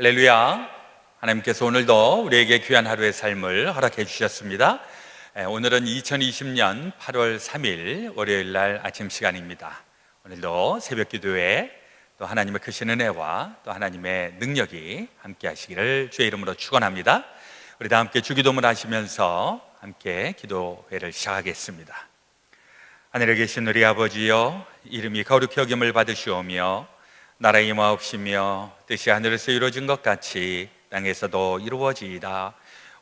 할렐루야. 하나님께서 오늘도 우리에게 귀한 하루의 삶을 허락해 주셨습니다. 오늘은 2020년 8월 3일 월요일 날 아침 시간입니다. 오늘도 새벽 기도에 또 하나님의 크신 은혜와 또 하나님의 능력이 함께 하시기를 주의 이름으로 축원합니다. 우리 다 함께 주기도문 하시면서 함께 기도회를 시작하겠습니다. 하늘에 계신 우리 아버지여, 이름이 거룩히 여김을 받으시오며 나라의 임하옵시며 뜻이 하늘에서 이루어진 것 같이 땅에서도 이루어지이다.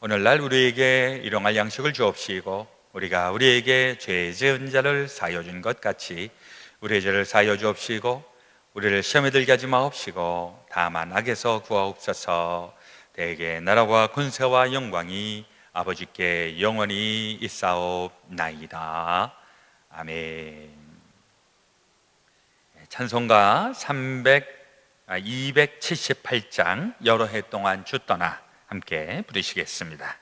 오늘날 우리에게 일용할 양식을 주옵시고 우리가 우리에게 죄 지은 자를 사하여 준 것 같이 우리의 죄를 사하여 주옵시고 우리를 시험에 들게 하지 마옵시고 다만 악에서 구하옵소서. 대개 나라와 권세와 영광이 아버지께 영원히 있사옵나이다. 아멘. 찬송가 278장 여러 해 동안 주 떠나 함께 부르시겠습니다.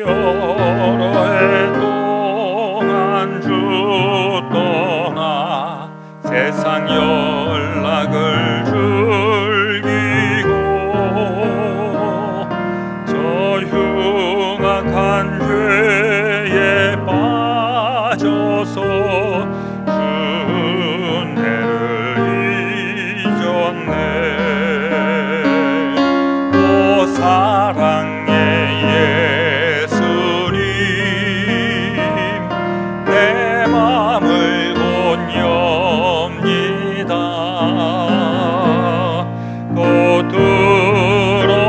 여러 해 동안 주 떠나 세상 연락을 한 죄에 빠져서 은혜를 잊었네. 오 사랑의 예수님, 내 맘을 곧 엽니다. 곧 들어와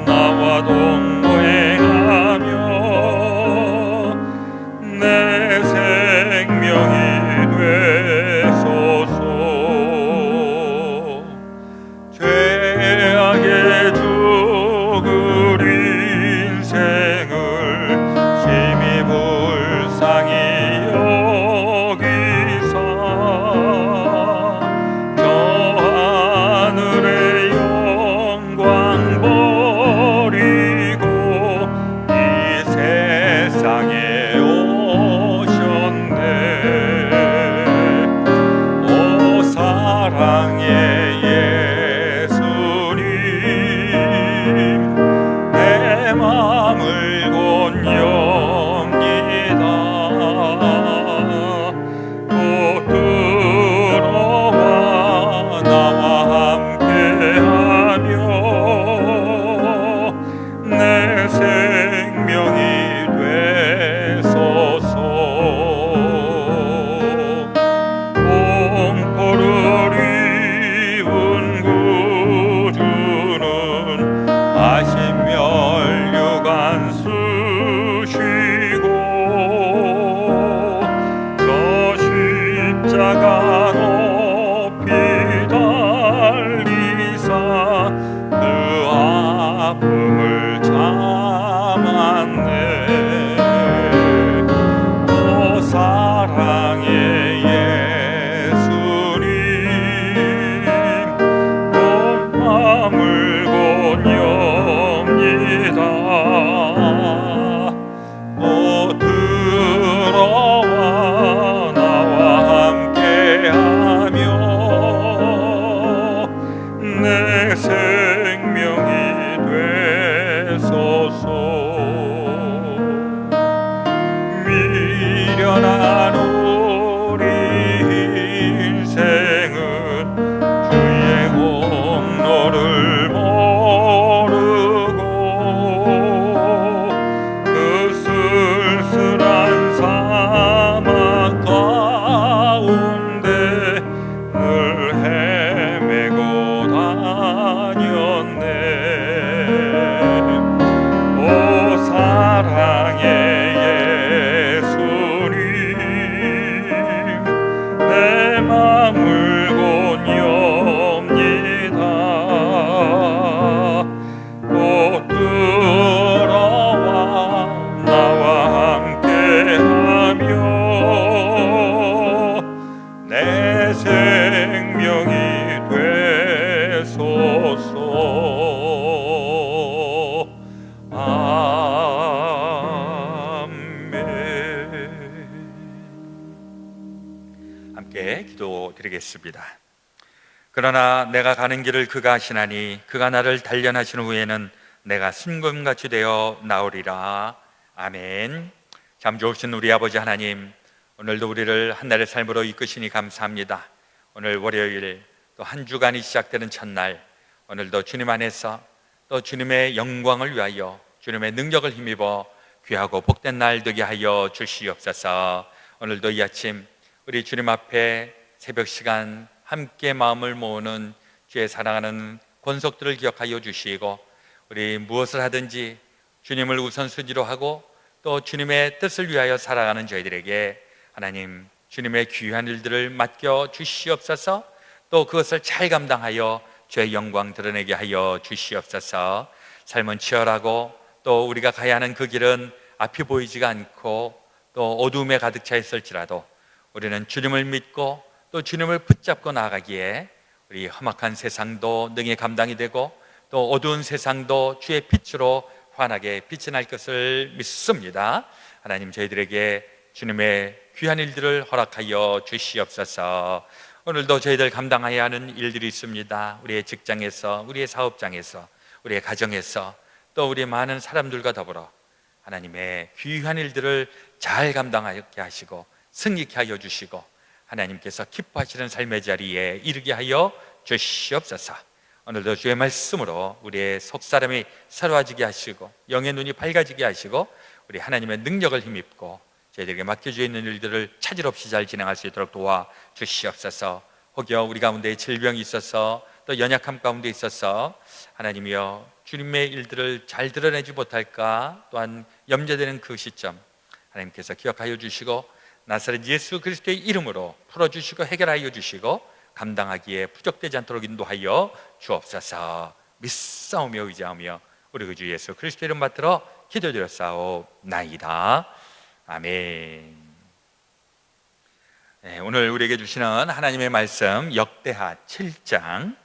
나와 내 생명이 되소서. 죄악에 죽을 인생을 심히 불쌍히 여기사 저 하늘의 영광 버리고 이 세상에 사랑의 예수님, 내 맘을 곧 엽니다. 곧 들어와 나와 함께하며 내 생명이 되소서. 멸류관 쓰시고 저 십자가 높이 달리사 그 아픔을 참았네. 오 사랑의 예수님, 온 마음을 곧 오 들어와 나와 함께하며 내 생명이 되소서. 미련한 우리 인생은 주의 공로를 사막 가운데 늘 헤매고 다녔네. 오 사랑의 예수님, 내 맘을 곧 엽니다. 곧 들어와 나와 함께하며 내 생명이 되소서. 함께 기도드리겠습니다. 그러나 내가 가는 길을 그가 아시나니 그가 나를 단련하신 후에는 내가 순금같이 되어 나오리라. 아멘. 참 좋으신 우리 아버지 하나님, 오늘도 우리를 한 날의 삶으로 이끄시니 감사합니다. 오늘 월요일 또 한 주간이 시작되는 첫날, 오늘도 주님 안에서 또 주님의 영광을 위하여 주님의 능력을 힘입어 귀하고 복된 날 되게 하여 주시옵소서. 오늘도 이 아침 우리 주님 앞에 새벽 시간 함께 마음을 모으는 주의 사랑하는 권속들을 기억하여 주시고, 우리 무엇을 하든지 주님을 우선순위로 하고 또 주님의 뜻을 위하여 살아가는 저희들에게 하나님 주님의 귀한 일들을 맡겨 주시옵소서. 또 그것을 잘 감당하여 주의 영광 드러내게 하여 주시옵소서. 삶은 치열하고 또 우리가 가야 하는 그 길은 앞이 보이지가 않고 또 어두움에 가득 차 있을지라도 우리는 주님을 믿고 또 주님을 붙잡고 나아가기에 우리 험악한 세상도 능히 감당이 되고 또 어두운 세상도 주의 빛으로 환하게 빛이 날 것을 믿습니다. 하나님, 저희들에게 주님의 귀한 일들을 허락하여 주시옵소서. 오늘도 저희들 감당해야 하는 일들이 있습니다. 우리의 직장에서, 우리의 사업장에서, 우리의 가정에서, 또 우리 많은 사람들과 더불어 하나님의 귀한 일들을 잘 감당하게 하시고 승리케 하여 주시고 하나님께서 기뻐하시는 삶의 자리에 이르게 하여 주시옵소서. 오늘도 주의 말씀으로 우리의 속사람이 새로워지게 하시고 영의 눈이 밝아지게 하시고 우리 하나님의 능력을 힘입고 저희들에게 맡겨져 있는 일들을 차질 없이 잘 진행할 수 있도록 도와주시옵소서. 혹여 우리 가운데 질병이 있어서 또 연약함 가운데 있어서 하나님이여 주님의 일들을 잘 드러내지 못할까 또한 염려되는 그 시점 하나님께서 기억하여 주시고 나사렛 예수 그리스도의 이름으로 풀어주시고 해결하여 주시고 감당하기에 부족되지 않도록 인도하여 주옵소서. 믿사오며 의지하며 우리 그 주 예수 그리스도 이름 받들어 기도드렸사옵나이다. 아멘. 네, 오늘 우리에게 주시는 하나님의 말씀 역대하 7장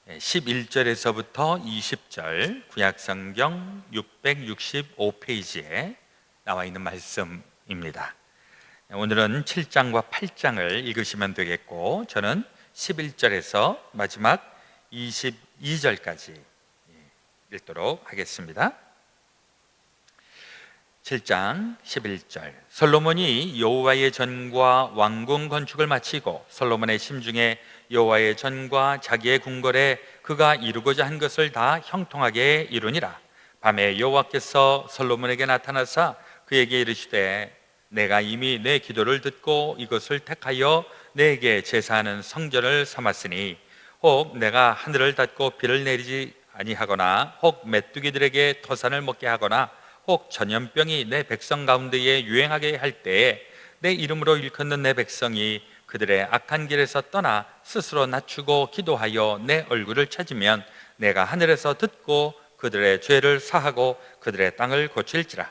11절에서부터 20절 구약성경 665페이지에 나와 있는 말씀입니다. 오늘은 7장과 8장을 읽으시면 되겠고 저는 11절에서 마지막 22절까지 읽도록 하겠습니다. 7장 11절. 솔로몬이 여호와의 전과 왕궁 건축을 마치고 솔로몬의 심중에 여호와의 전과 자기의 궁궐에 그가 이루고자 한 것을 다 형통하게 이루니라. 밤에 여호와께서 솔로몬에게 나타나사 그에게 이르시되 내가 이미 내 기도를 듣고 이것을 택하여 내게 제사하는 성전을 삼았으니 혹 내가 하늘을 닫고 비를 내리지 아니하거나 혹 메뚜기들에게 토산을 먹게 하거나 혹 전염병이 내 백성 가운데에 유행하게 할 때에 내 이름으로 일컫는 내 백성이 그들의 악한 길에서 떠나 스스로 낮추고 기도하여 내 얼굴을 찾으면 내가 하늘에서 듣고 그들의 죄를 사하고 그들의 땅을 고칠지라.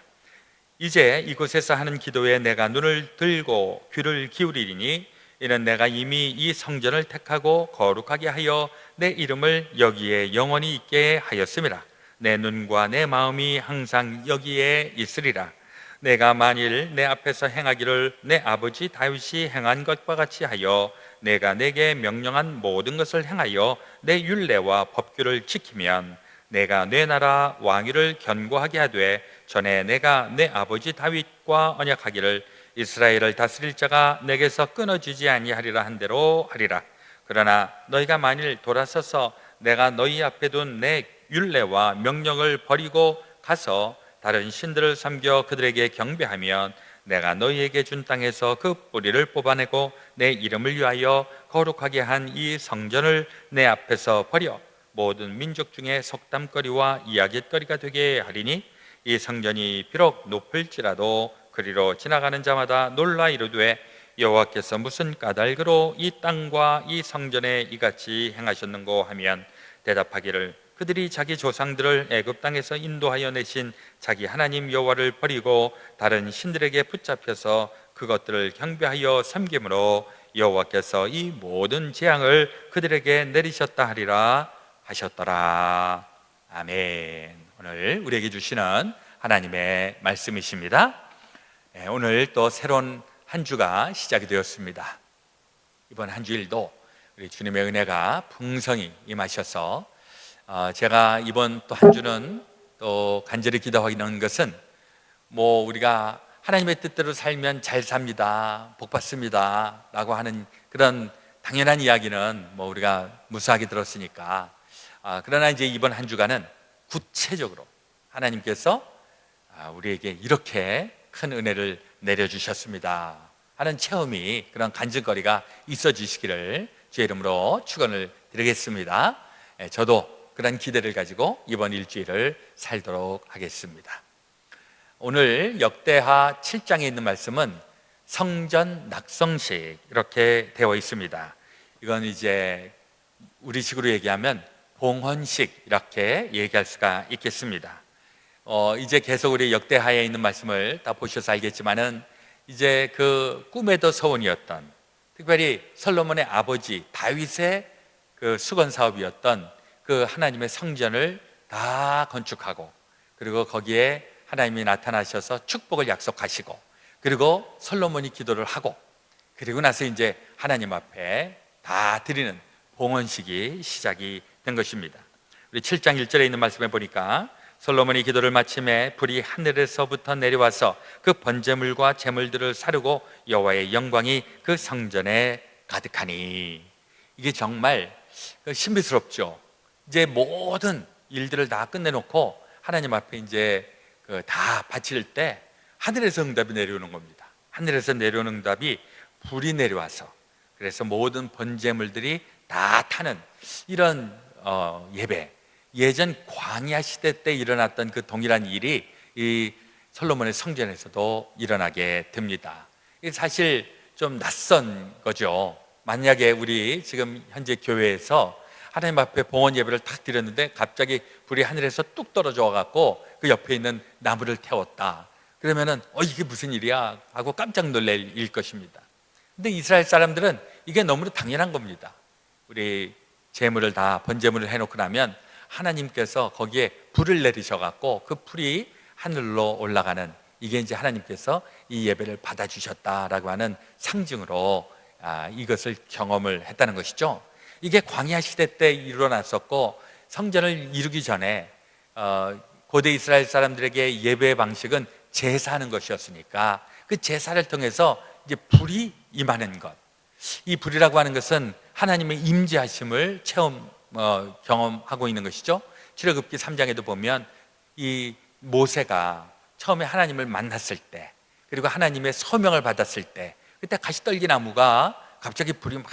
이제 이곳에서 하는 기도에 내가 눈을 들고 귀를 기울이리니 이는 내가 이미 이 성전을 택하고 거룩하게 하여 내 이름을 여기에 영원히 있게 하였음이라. 내 눈과 내 마음이 항상 여기에 있으리라. 내가 만일 내 앞에서 행하기를 내 아버지 다윗이 행한 것과 같이 하여 내가 내게 명령한 모든 것을 행하여 내 율례와 법규를 지키면 내가 내 나라 왕위를 견고하게 하되 전에 내가 내 아버지 다윗과 언약하기를 이스라엘을 다스릴 자가 내게서 끊어지지 아니하리라 한 대로 하리라. 그러나 너희가 만일 돌아서서 내가 너희 앞에 둔 내 율례와 명령을 버리고 가서 다른 신들을 섬겨 그들에게 경배하면 내가 너희에게 준 땅에서 그 뿌리를 뽑아내고 내 이름을 위하여 거룩하게 한 이 성전을 내 앞에서 버려 모든 민족 중에 속담거리와 이야깃거리가 되게 하리니 이 성전이 비록 높을지라도 그리로 지나가는 자마다 놀라 이르되 여호와께서 무슨 까닭으로 이 땅과 이 성전에 이같이 행하셨는고 하면 대답하기를 그들이 자기 조상들을 애굽 땅에서 인도하여 내신 자기 하나님 여호와를 버리고 다른 신들에게 붙잡혀서 그것들을 경배하여 섬김으로 여호와께서 이 모든 재앙을 그들에게 내리셨다 하리라 하셨더라. 아멘. 오늘 우리에게 주시는 하나님의 말씀이십니다. 오늘 또 새로운 한 주가 시작이 되었습니다. 이번 한 주일도 우리 주님의 은혜가 풍성히 임하셔서 제가 이번 또 한 주는 또 간절히 기도하는 것은 우리가 하나님의 뜻대로 살면 잘 삽니다, 복 받습니다 라고 하는 그런 당연한 이야기는 우리가 무수하게 들었으니까, 그러나 이제 이번 한 주간은 구체적으로 하나님께서 우리에게 이렇게 큰 은혜를 내려주셨습니다 하는 체험이, 그런 간증거리가 있어지시기를 주의 이름으로 축원을 드리겠습니다. 저도 그런 기대를 가지고 이번 일주일을 살도록 하겠습니다. 오늘 역대하 7장에 있는 말씀은 성전 낙성식 이렇게 되어 있습니다. 이건 이제 우리식으로 얘기하면 봉헌식 이렇게 얘기할 수가 있겠습니다. 이제 계속 우리 역대하에 있는 말씀을 다 보셔서 알겠지만은 이제 그 꿈에도 소원이었던, 특별히 솔로몬의 아버지 다윗의 그 수건 사업이었던 그 하나님의 성전을 다 건축하고, 그리고 거기에 하나님이 나타나셔서 축복을 약속하시고, 그리고 솔로몬이 기도를 하고, 그리고 나서 이제 하나님 앞에 다 드리는 봉헌식이 시작이 된 것입니다. 우리 7장 1절에 있는 말씀에 보니까 솔로몬이 기도를 마침에 불이 하늘에서부터 내려와서 그 번제물과 제물들을 사르고 여호와의 영광이 그 성전에 가득하니. 이게 정말 신비스럽죠. 이제 모든 일들을 다 끝내놓고 하나님 앞에 이제 다 바칠 때 하늘에서 응답이 내려오는 겁니다. 하늘에서 내려오는 응답이 불이 내려와서, 그래서 모든 번제물들이 다 타는 이런 예배, 예전 광야 시대 때 일어났던 그 동일한 일이 이 솔로몬의 성전에서도 일어나게 됩니다. 이게 사실 좀 낯선 거죠. 만약에 우리 지금 현재 교회에서 하나님 앞에 봉헌 예배를 딱 드렸는데 갑자기 불이 하늘에서 뚝 떨어져 와갖고 그 옆에 있는 나무를 태웠다, 그러면은 이게 무슨 일이야 하고 깜짝 놀랄 일 것입니다. 근데 이스라엘 사람들은 이게 너무나 당연한 겁니다. 우리 제물을 다 번제물을 해놓고 나면 하나님께서 거기에 불을 내리셔갖고 그 불이 하늘로 올라가는, 이게 이제 하나님께서 이 예배를 받아주셨다라고 하는 상징으로 이것을 경험을 했다는 것이죠. 이게 광야 시대 때 일어났었고, 성전을 이루기 전에 고대 이스라엘 사람들에게 예배의 방식은 제사하는 것이었으니까 그 제사를 통해서 이제 불이 임하는 것, 이 불이라고 하는 것은 하나님의 임재하심을 경험하고 있는 것이죠. 출애굽기 3장에도 보면 이 모세가 처음에 하나님을 만났을 때, 그리고 하나님의 소명을 받았을 때, 그때 가시떨기 나무가 갑자기 불이 막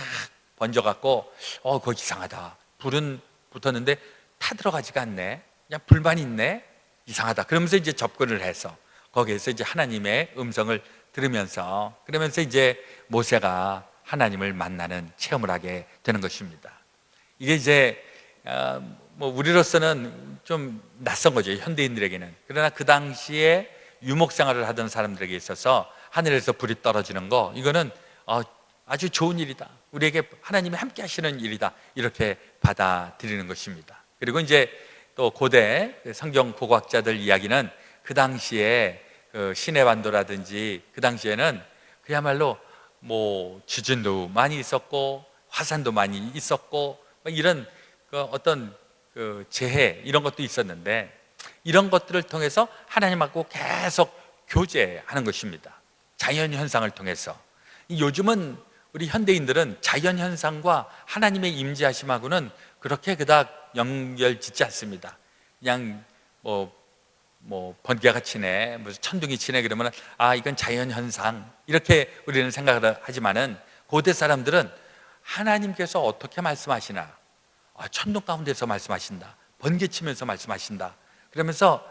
번져갖고 그거 이상하다, 불은 붙었는데 타들어가지가 않네, 그냥 불만 있네, 이상하다, 그러면서 이제 접근을 해서 거기에서 이제 하나님의 음성을 들으면서, 그러면서 이제 모세가 하나님을 만나는 체험을 하게 되는 것입니다. 이게 이제 우리로서는 좀 낯선 거죠, 현대인들에게는. 그러나 그 당시에 유목 생활을 하던 사람들에게 있어서 하늘에서 불이 떨어지는 거, 이거는 아주 좋은 일이다, 우리에게 하나님이 함께 하시는 일이다, 이렇게 받아들이는 것입니다. 그리고 이제 또 고대 성경 고고학자들 이야기는 그 당시에 신의 반도라든지 그 당시에는 그야말로 지진도 많이 있었고 화산도 많이 있었고 이런 어떤 재해, 이런 것도 있었는데, 이런 것들을 통해서 하나님하고 계속 교제하는 것입니다. 자연현상을 통해서. 요즘은 우리 현대인들은 자연현상과 하나님의 임재하심하고는 그렇게 그닥 연결 짓지 않습니다. 그냥 번개가 치네, 무슨 천둥이 치네, 그러면 이건 자연현상, 이렇게 우리는 생각을 하지만은 고대 사람들은 하나님께서 어떻게 말씀하시나, 천둥 가운데서 말씀하신다, 번개 치면서 말씀하신다, 그러면서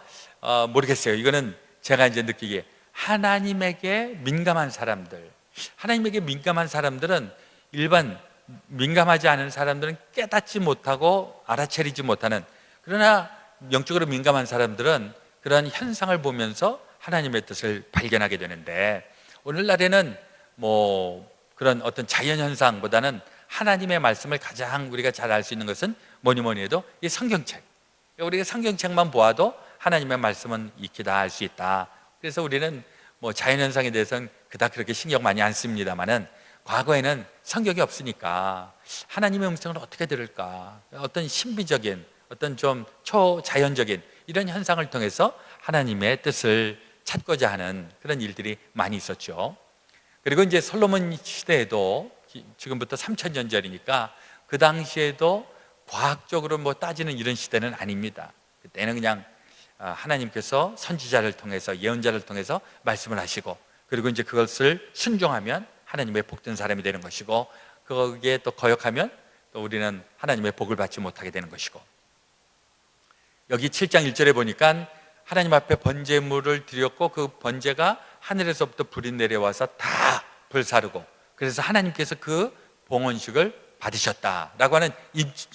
모르겠어요, 이거는 제가 이제 느끼기에 하나님에게 민감한 사람들, 하나님에게 민감한 사람들은, 일반 민감하지 않은 사람들은 깨닫지 못하고 알아차리지 못하는, 그러나 영적으로 민감한 사람들은 그런 현상을 보면서 하나님의 뜻을 발견하게 되는데, 오늘날에는 그런 어떤 자연현상보다는 하나님의 말씀을 가장 우리가 잘 알 수 있는 것은 뭐니 해도 이 성경책, 우리가 성경책만 보아도 하나님의 말씀은 익히 다 알 수 있다. 그래서 우리는 뭐 자연현상에 대해서는 그닥 그렇게 신경 많이 안 씁니다만은 과거에는 성경이 없으니까 하나님의 음성을 어떻게 들을까, 어떤 신비적인, 어떤 좀 초자연적인 이런 현상을 통해서 하나님의 뜻을 찾고자 하는 그런 일들이 많이 있었죠. 그리고 이제 솔로몬 시대에도 지금부터 3000년 전이니까 그 당시에도 과학적으로 뭐 따지는 이런 시대는 아닙니다. 그때는 그냥 하나님께서 선지자를 통해서, 예언자를 통해서 말씀을 하시고, 그리고 이제 그것을 순종하면 하나님의 복된 사람이 되는 것이고, 거기에 또 거역하면 또 우리는 하나님의 복을 받지 못하게 되는 것이고, 여기 7장 1절에 보니까 하나님 앞에 번제물을 드렸고 그 번제가 하늘에서부터 불이 내려와서 다 불사르고, 그래서 하나님께서 그 봉헌식을 받으셨다라고 하는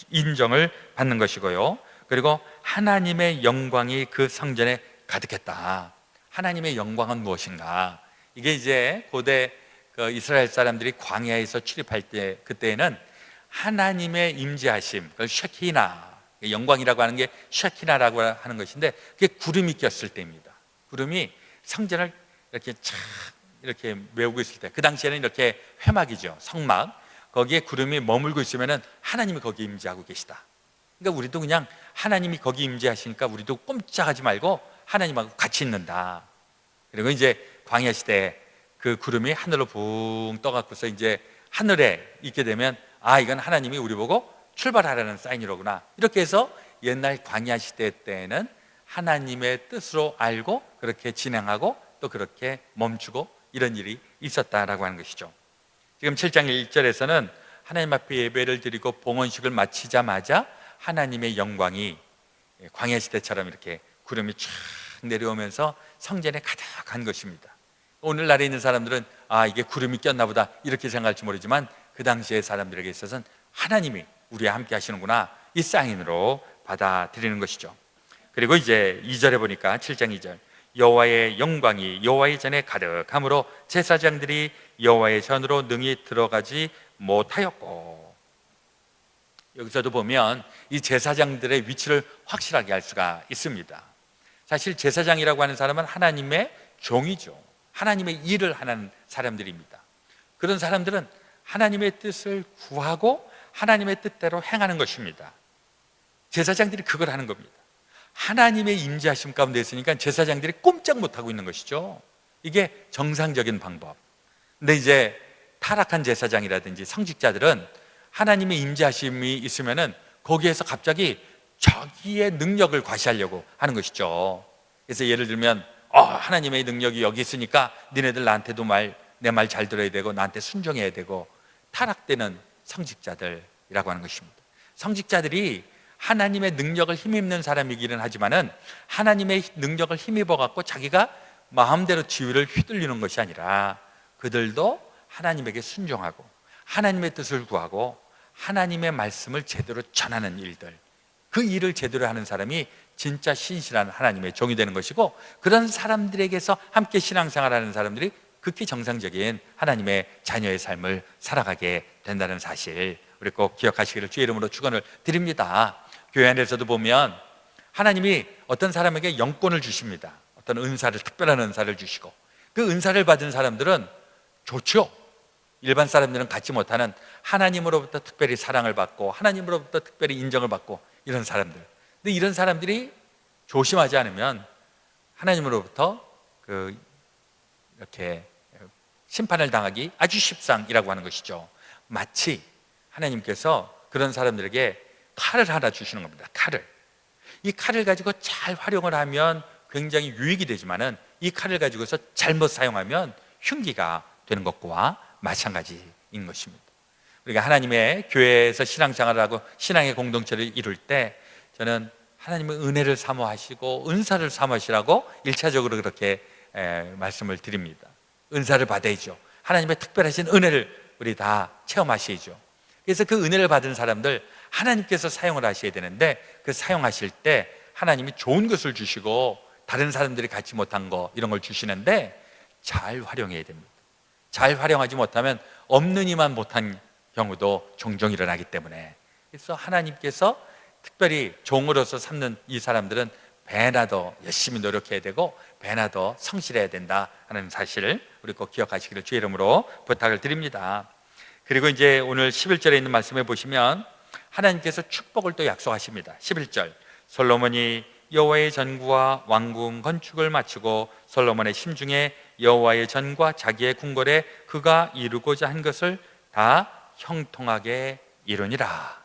인정을 받는 것이고요. 그리고 하나님의 영광이 그 성전에 가득했다. 하나님의 영광은 무엇인가? 이게 이제 고대 이스라엘 사람들이 광야에서 출입할 때, 그때에는 하나님의 임재하심, 그걸 쉐키나, 영광이라고 하는 게 쉐키나라고 하는 것인데, 그게 구름이 꼈을 때입니다. 구름이 성전을 이렇게 착 이렇게 메우고 있을 때, 그 당시에는 이렇게 회막이죠, 성막. 거기에 구름이 머물고 있으면은 하나님이 거기 임재하고 계시다. 그러니까 우리도 그냥 하나님이 거기 임재하시니까 우리도 꼼짝하지 말고 하나님하고 같이 있는다. 그리고 이제 광야 시대에 그 구름이 하늘로 붕 떠갖고서 이제 하늘에 있게 되면, 아, 이건 하나님이 우리 보고 출발하라는 사인이로구나. 이렇게 해서 옛날 광야 시대 때에는 하나님의 뜻으로 알고 그렇게 진행하고 또 그렇게 멈추고 이런 일이 있었다라고 하는 것이죠. 지금 7장 1절에서는 하나님 앞에 예배를 드리고 봉헌식을 마치자마자 하나님의 영광이 광야 시대처럼 이렇게 구름이 쫙 내려오면서 성전에 가득한 것입니다. 오늘날에 있는 사람들은 아, 이게 구름이 꼈나 보다 이렇게 생각할지 모르지만, 그 당시의 사람들에게 있어서는 하나님이 우리와 함께 하시는구나, 이 사인으로 받아들이는 것이죠. 그리고 이제 2절에 보니까 7장 2절, 여호와의 영광이 여호와의 전에 가득함으로 제사장들이 여호와의 전으로 능히 들어가지 못하였고, 여기서도 보면 이 제사장들의 위치를 확실하게 알 수가 있습니다. 사실 제사장이라고 하는 사람은 하나님의 종이죠. 하나님의 일을 하는 사람들입니다. 그런 사람들은 하나님의 뜻을 구하고 하나님의 뜻대로 행하는 것입니다. 제사장들이 그걸 하는 겁니다. 하나님의 임재하심 가운데 있으니까 제사장들이 꼼짝 못하고 있는 것이죠. 이게 정상적인 방법. 근데 이제 타락한 제사장이라든지 성직자들은 하나님의 임재하심이 있으면은 거기에서 갑자기 자기의 능력을 과시하려고 하는 것이죠. 그래서 예를 들면 하나님의 능력이 여기 있으니까 니네들 나한테도 내 말 잘 들어야 되고 나한테 순종해야 되고, 타락되는 성직자들이라고 하는 것입니다. 성직자들이 하나님의 능력을 힘입는 사람이기는 하지만은 하나님의 능력을 힘입어 갖고 자기가 마음대로 지위를 휘둘리는 것이 아니라, 그들도 하나님에게 순종하고 하나님의 뜻을 구하고 하나님의 말씀을 제대로 전하는 일들, 그 일을 제대로 하는 사람이 진짜 신실한 하나님의 종이 되는 것이고, 그런 사람들에게서 함께 신앙생활하는 사람들이 극히 정상적인 하나님의 자녀의 삶을 살아가게 된다는 사실, 우리 꼭 기억하시기를 주의 이름으로 축원을 드립니다. 교회 안에서도 보면 하나님이 어떤 사람에게 영권을 주십니다. 어떤 은사를, 특별한 은사를 주시고, 그 은사를 받은 사람들은 좋죠. 일반 사람들은 갖지 못하는 하나님으로부터 특별히 사랑을 받고 하나님으로부터 특별히 인정을 받고 이런 사람들. 근데 이런 사람들이 조심하지 않으면 하나님으로부터 이렇게 심판을 당하기 아주 십상이라고 하는 것이죠. 마치 하나님께서 그런 사람들에게 칼을 하나 주시는 겁니다. 칼을. 이 칼을 가지고 잘 활용을 하면 굉장히 유익이 되지만은, 이 칼을 가지고서 잘못 사용하면 흉기가 되는 것과 마찬가지인 것입니다. 우리가 하나님의 교회에서 신앙생활을 하고 신앙의 공동체를 이룰 때, 저는 하나님의 은혜를 사모하시고 은사를 사모하시라고 1차적으로 그렇게 말씀을 드립니다. 은사를 받아야죠. 하나님의 특별하신 은혜를 우리 다 체험하셔야죠. 그래서 그 은혜를 받은 사람들 하나님께서 사용을 하셔야 되는데, 그 사용하실 때 하나님이 좋은 것을 주시고 다른 사람들이 갖지 못한 거, 이런 걸 주시는데 잘 활용해야 됩니다. 잘 활용하지 못하면 없는 이만 못한 경우도 종종 일어나기 때문에, 그래서 하나님께서 특별히 종으로서 삼는 이 사람들은 배나 더 열심히 노력해야 되고 배나 더 성실해야 된다 하는 사실을 우리 꼭 기억하시기를 주의 이름으로 부탁을 드립니다. 그리고 이제 오늘 11절에 있는 말씀에 보시면 하나님께서 축복을 또 약속하십니다. 11절, 솔로몬이 여호와의 전구와 왕궁 건축을 마치고 솔로몬의 심중에 여호와의 전과 자기의 궁궐에 그가 이루고자 한 것을 다 형통하게 이루니라.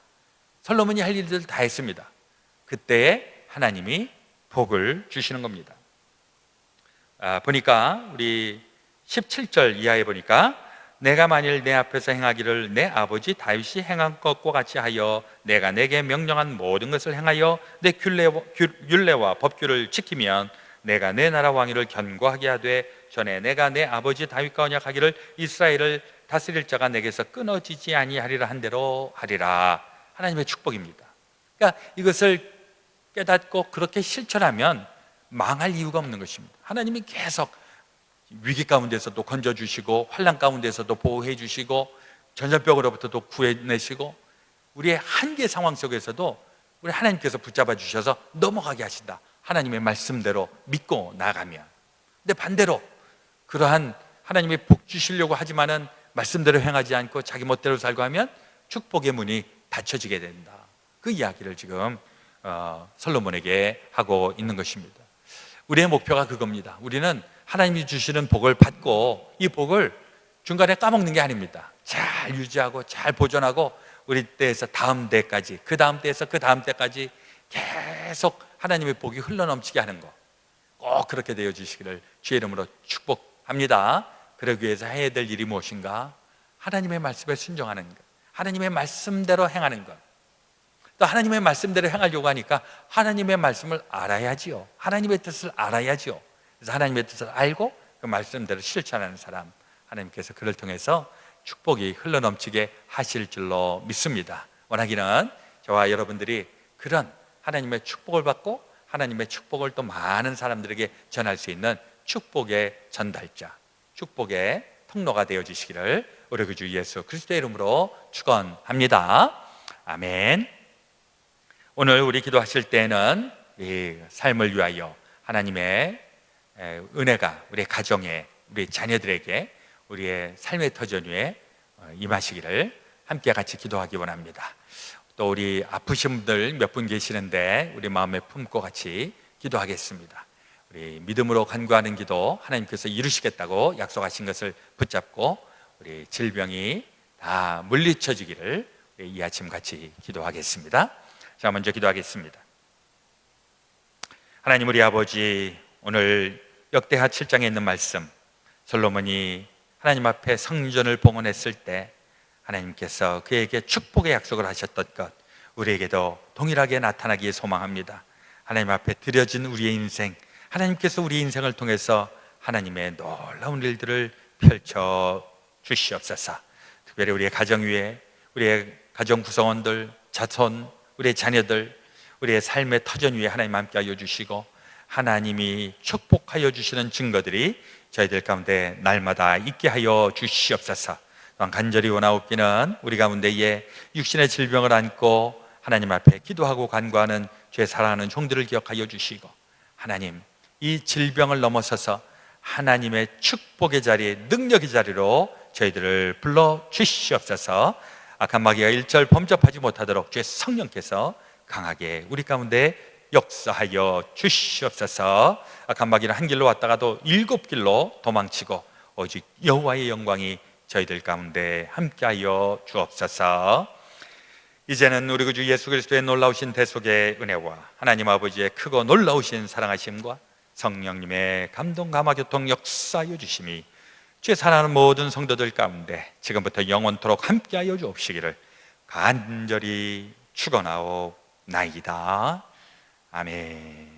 솔로몬이 할 일들을 다 했습니다. 그때에 하나님이 복을 주시는 겁니다. 보니까 우리 17절 이하에 보니까 내가 만일 내 앞에서 행하기를 내 아버지 다윗이 행한 것과 같이 하여 내가 내게 명령한 모든 것을 행하여 내 율례와 법규를 지키면 내가 내 나라 왕위를 견고하게 하되 전에 내가 내 아버지 다윗과 언약하기를 이스라엘을 다스릴 자가 내게서 끊어지지 아니하리라 한 대로 하리라. 하나님의 축복입니다. 그러니까 이것을 깨닫고 그렇게 실천하면 망할 이유가 없는 것입니다. 하나님이 계속 위기 가운데서도 건져주시고 환난 가운데서도 보호해 주시고 전염병으로부터도 구해내시고 우리의 한계 상황 속에서도 우리 하나님께서 붙잡아 주셔서 넘어가게 하신다. 하나님의 말씀대로 믿고 나가면. 근데 반대로 그러한 하나님이 복 주시려고 하지만은 말씀대로 행하지 않고 자기 멋대로 살고 하면 축복의 문이 닫혀지게 된다. 그 이야기를 지금 솔로몬에게 하고 있는 것입니다. 우리의 목표가 그겁니다. 우리는 하나님이 주시는 복을 받고 이 복을 중간에 까먹는 게 아닙니다. 잘 유지하고 잘 보존하고 우리 때에서 다음 때까지, 그 다음 때에서 그 다음 때까지 계속 하나님의 복이 흘러넘치게 하는 거, 꼭 그렇게 되어 주시기를 주의 이름으로 축복합니다. 그러기 위해서 해야 될 일이 무엇인가? 하나님의 말씀에 순종하는 것, 하나님의 말씀대로 행하는 것. 또 하나님의 말씀대로 행하려고 하니까 하나님의 말씀을 알아야지요. 하나님의 뜻을 알아야지요. 그래서 하나님의 뜻을 알고 그 말씀대로 실천하는 사람, 하나님께서 그를 통해서 축복이 흘러넘치게 하실 줄로 믿습니다. 원하기는 저와 여러분들이 그런 하나님의 축복을 받고 하나님의 축복을 또 많은 사람들에게 전할 수 있는 축복의 전달자, 축복의 통로가 되어 주시기를 우리 그 주 예수 그리스도의 이름으로 축원합니다. 아멘. 오늘 우리 기도하실 때는 이 삶을 위하여 하나님의 은혜가 우리 가정에, 우리 자녀들에게, 우리의 삶의 터전 위에 임하시기를 함께 같이 기도하기 원합니다. 또 우리 아프신 분들 몇 분 계시는데 우리 마음에 품고 같이 기도하겠습니다. 우리 믿음으로 간구하는 기도 하나님께서 이루시겠다고 약속하신 것을 붙잡고 우리 질병이 다 물리쳐지기를 이 아침 같이 기도하겠습니다. 자, 먼저 기도하겠습니다. 하나님 우리 아버지, 오늘 역대하 7장에 있는 말씀, 솔로몬이 하나님 앞에 성전을 봉헌했을 때 하나님께서 그에게 축복의 약속을 하셨던 것, 우리에게도 동일하게 나타나기에 소망합니다. 하나님 앞에 드려진 우리의 인생, 하나님께서 우리 인생을 통해서 하나님의 놀라운 일들을 펼쳐 주시옵소서. 특별히 우리의 가정 위에, 우리의 가정 구성원들, 자손, 우리의 자녀들, 우리의 삶의 터전 위에 하나님 함께 하여 주시고 하나님이 축복하여 주시는 증거들이 저희들 가운데 날마다 있게 하여 주시옵소서. 또한 간절히 원하옵기는 우리 가운데에 육신의 질병을 안고 하나님 앞에 기도하고 간구하는 죄 사랑하는 종들을 기억하여 주시고 하나님, 이 질병을 넘어서서 하나님의 축복의 자리, 능력의 자리로 저희들을 불러 주시옵소서. 악한 마귀가 일절 범접하지 못하도록 주의 성령께서 강하게 우리 가운데 역사하여 주시옵소서. 악한 마귀는 한 길로 왔다가도 7길로 도망치고 오직 여호와의 영광이 저희들 가운데 함께하여 주옵소서. 이제는 우리 구주 예수 그리스도의 놀라우신 대속의 은혜와 하나님 아버지의 크고 놀라우신 사랑하심과 성령님의 감동 감화 교통 역사하여 주심이 주의 사랑하는 모든 성도들 가운데 지금부터 영원토록 함께하여 주옵시기를 간절히 축원하옵나이다. 아멘.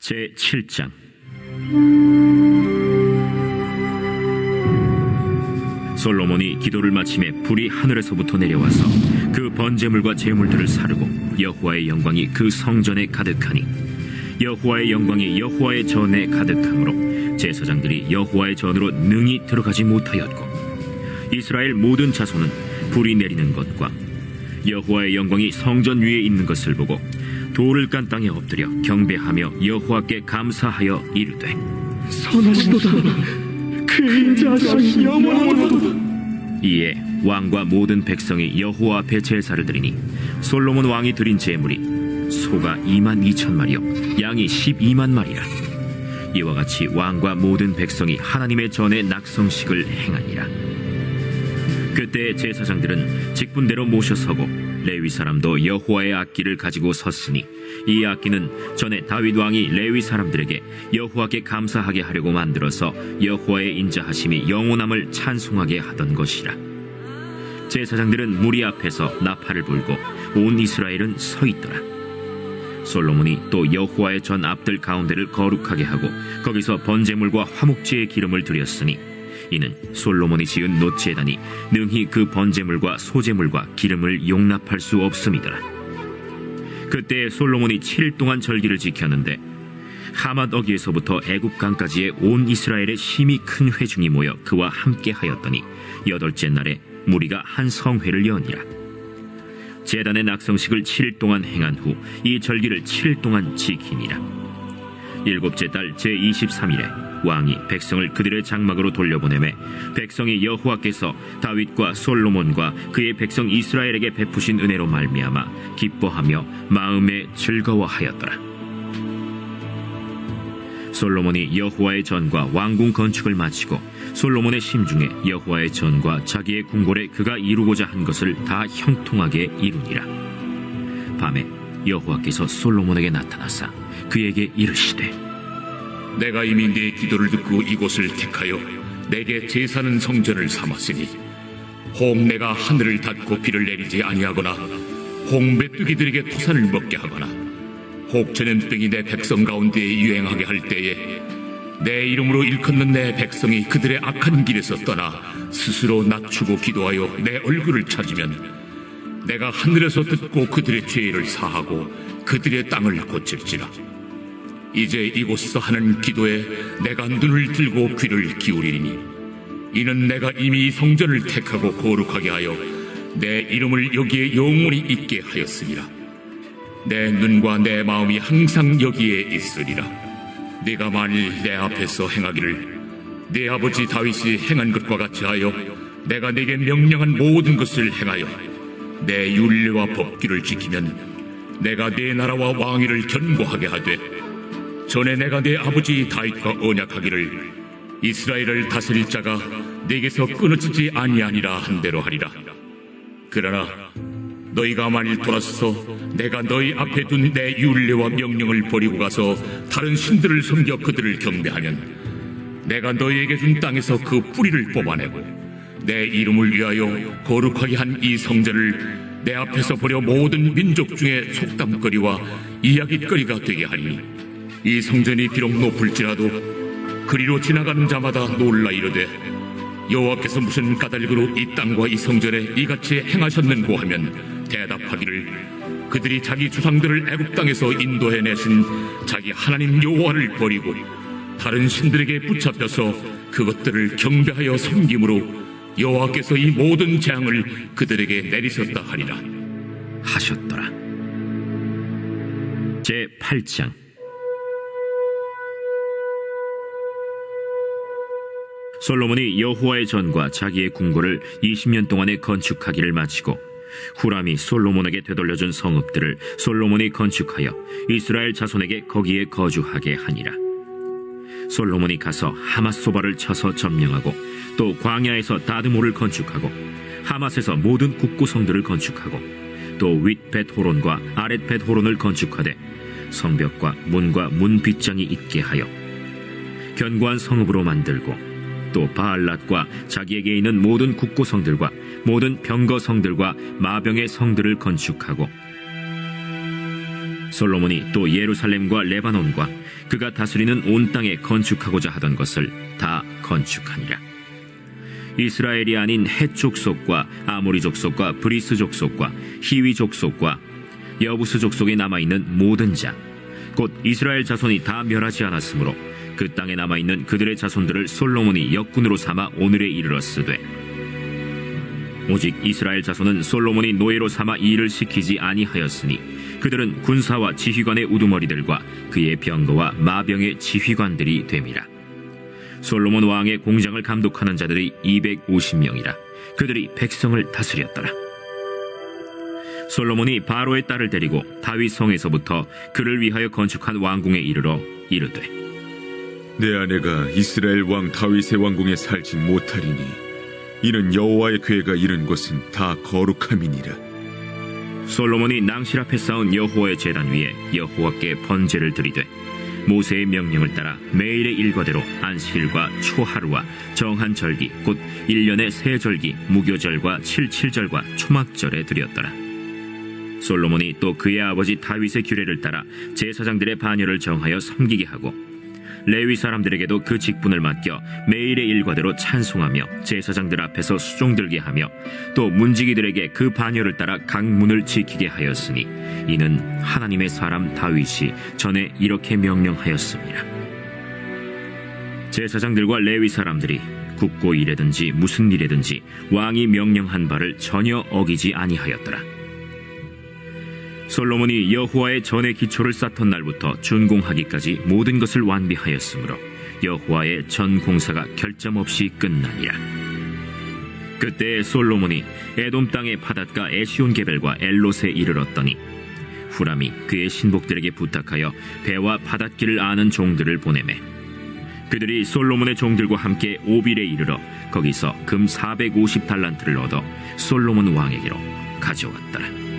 제7장. 솔로몬이 기도를 마침에 불이 하늘에서부터 내려와서 그 번제물과 제물들을 사르고 여호와의 영광이 그 성전에 가득하니 여호와의 영광이 여호와의 전에 가득하므로 제사장들이 여호와의 전으로 능히 들어가지 못하였고 이스라엘 모든 자손은 불이 내리는 것과 여호와의 영광이 성전 위에 있는 것을 보고 돌을 깐 땅에 엎드려 경배하며 여호와께 감사하여 이르되 선하시도다. 그의 인자하심이 영원하도다. 이에 왕과 모든 백성이 여호와 앞에 제사를 드리니 솔로몬 왕이 드린 제물이 소가 22,000마리요 양이 12만 마리라. 이와 같이 왕과 모든 백성이 하나님의 전에 낙성식을 행하니라. 그때 제사장들은 직분대로 모셔서고 레위 사람도 여호와의 악기를 가지고 섰으니 이 악기는 전에 다윗 왕이 레위 사람들에게 여호와께 감사하게 하려고 만들어서 여호와의 인자하심이 영원함을 찬송하게 하던 것이라. 제사장들은 무리 앞에서 나팔을 불고 온 이스라엘은 서 있더라. 솔로몬이 또 여호와의 전 앞들 가운데를 거룩하게 하고 거기서 번제물과 화목제의 기름을 드렸으니 이는 솔로몬이 지은 놋제단이 능히 그 번제물과 소제물과 기름을 용납할 수 없음이더라. 그때 솔로몬이 7일 동안 절기를 지켰는데 하맛 어기에서부터 애굽강까지의 온 이스라엘의 심히 큰 회중이 모여 그와 함께 하였더니 8째 날에 무리가 한 성회를 여니라. 제단의 낙성식을 7일 동안 행한 후 이 절기를 7일 동안 지키니라. 7째 달 제23일에 왕이 백성을 그들의 장막으로 돌려보내매 백성이 여호와께서 다윗과 솔로몬과 그의 백성 이스라엘에게 베푸신 은혜로 말미암아 기뻐하며 마음에 즐거워하였더라. 솔로몬이 여호와의 전과 왕궁 건축을 마치고 솔로몬의 심중에 여호와의 전과 자기의 궁궐에 그가 이루고자 한 것을 다 형통하게 이루니라. 밤에 여호와께서 솔로몬에게 나타나사 그에게 이르시되 내가 이미 네 기도를 듣고 이곳을 택하여 내게 제사는 성전을 삼았으니 혹 내가 하늘을 닫고 비를 내리지 아니하거나 혹 메뚜기들에게 토산을 먹게 하거나 혹 전염병이 내 백성 가운데 유행하게 할 때에 내 이름으로 일컫는 내 백성이 그들의 악한 길에서 떠나 스스로 낮추고 기도하여 내 얼굴을 찾으면 내가 하늘에서 듣고 그들의 죄를 사하고 그들의 땅을 고칠지라. 이제 이곳에서 하는 기도에 내가 눈을 들고 귀를 기울이니 이는 내가 이미 이 성전을 택하고 거룩하게 하여 내 이름을 여기에 영원히 있게 하였으니라. 내 눈과 내 마음이 항상 여기에 있으리라. 네가 만일 내 앞에서 행하기를 네 아버지 다윗이 행한 것과 같이 하여 내가 네게 명령한 모든 것을 행하여 내 율례와 법규를 지키면 내가 네 나라와 왕위를 견고하게 하되 전에 내가 내 아버지 다윗과 언약하기를 이스라엘을 다스릴 자가 네게서 끊어지지 아니하니라 한 대로 하리라. 그러나 너희가 만일 돌아서서 내가 너희 앞에 둔 내 율례와 명령을 버리고 가서 다른 신들을 섬겨 그들을 경배하면 내가 너희에게 준 땅에서 그 뿌리를 뽑아내고 내 이름을 위하여 거룩하게 한 이 성전을 내 앞에서 버려 모든 민족 중에 속담거리와 이야깃거리가 되게 하리니 이 성전이 비록 높을지라도 그리로 지나가는 자마다 놀라 이르되 여호와께서 무슨 까닭으로 이 땅과 이 성전에 이같이 행하셨는고 하면 대답하기를 그들이 자기 조상들을 애굽 땅에서 인도해내신 자기 하나님 여호와를 버리고 다른 신들에게 붙잡혀서 그것들을 경배하여 섬김으로 여호와께서 이 모든 재앙을 그들에게 내리셨다 하리라 하셨더라. 제8장. 솔로몬이 여호와의 전과 자기의 궁궐을 20년 동안에 건축하기를 마치고 후람이 솔로몬에게 되돌려준 성읍들을 솔로몬이 건축하여 이스라엘 자손에게 거기에 거주하게 하니라. 솔로몬이 가서 하맛소바를 쳐서 점령하고 또 광야에서 다드모를 건축하고 하맛에서 모든 국구성들을 건축하고 또 윗벳호론과 아랫벳호론을 건축하되 성벽과 문과 문 빗장이 있게 하여 견고한 성읍으로 만들고 또 바알랏과 자기에게 있는 모든 국고성들과 모든 병거성들과 마병의 성들을 건축하고 솔로몬이 또 예루살렘과 레바논과 그가 다스리는 온 땅에 건축하고자 하던 것을 다 건축하니라. 이스라엘이 아닌 헷 족속과 아모리 족속과 브리스 족속과 히위 족속과 여부스 족속에 남아있는 모든 자, 곧 이스라엘 자손이 다 멸하지 않았으므로 그 땅에 남아있는 그들의 자손들을 솔로몬이 역군으로 삼아 오늘에 이르렀으되, 오직 이스라엘 자손은 솔로몬이 노예로 삼아 이 일을 시키지 아니하였으니 그들은 군사와 지휘관의 우두머리들과 그의 병거와 마병의 지휘관들이 됨이라. 솔로몬 왕의 공장을 감독하는 자들이 250명이라. 그들이 백성을 다스렸더라. 솔로몬이 바로의 딸을 데리고 다윗 성에서부터 그를 위하여 건축한 왕궁에 이르러 이르되, 내 아내가 이스라엘 왕 다윗의 왕궁에 살지 못하리니 이는 여호와의 궤가 이른 곳은 다 거룩함이니라. 솔로몬이 낭실 앞에 쌓은 여호와의 제단 위에 여호와께 번제를 드리되 모세의 명령을 따라 매일의 일과대로 안식일과 초하루와 정한 절기 곧 1년의 세 절기 무교절과 칠칠절과 초막절에 드렸더라. 솔로몬이 또 그의 아버지 다윗의 규례를 따라 제사장들의 반열을 정하여 섬기게 하고 레위 사람들에게도 그 직분을 맡겨 매일의 일과대로 찬송하며 제사장들 앞에서 수종 들게 하며 또 문지기들에게 그 반열을 따라 각 문을 지키게 하였으니 이는 하나님의 사람 다윗이 전에 이렇게 명령하였습니다. 제사장들과 레위 사람들이 국고 일에든지 무슨 일에든지 왕이 명령한 바를 전혀 어기지 아니하였더라. 솔로몬이 여호와의 전의 기초를 쌓던 날부터 준공하기까지 모든 것을 완비하였으므로 여호와의 전 공사가 결점 없이 끝나니라. 그때 솔로몬이 에돔 땅의 바닷가 에시온게벨과 엘롯에 이르렀더니 후람이 그의 신복들에게 부탁하여 배와 바닷길을 아는 종들을 보내매 그들이 솔로몬의 종들과 함께 오빌에 이르러 거기서 금 450달란트를 얻어 솔로몬 왕에게로 가져왔더라.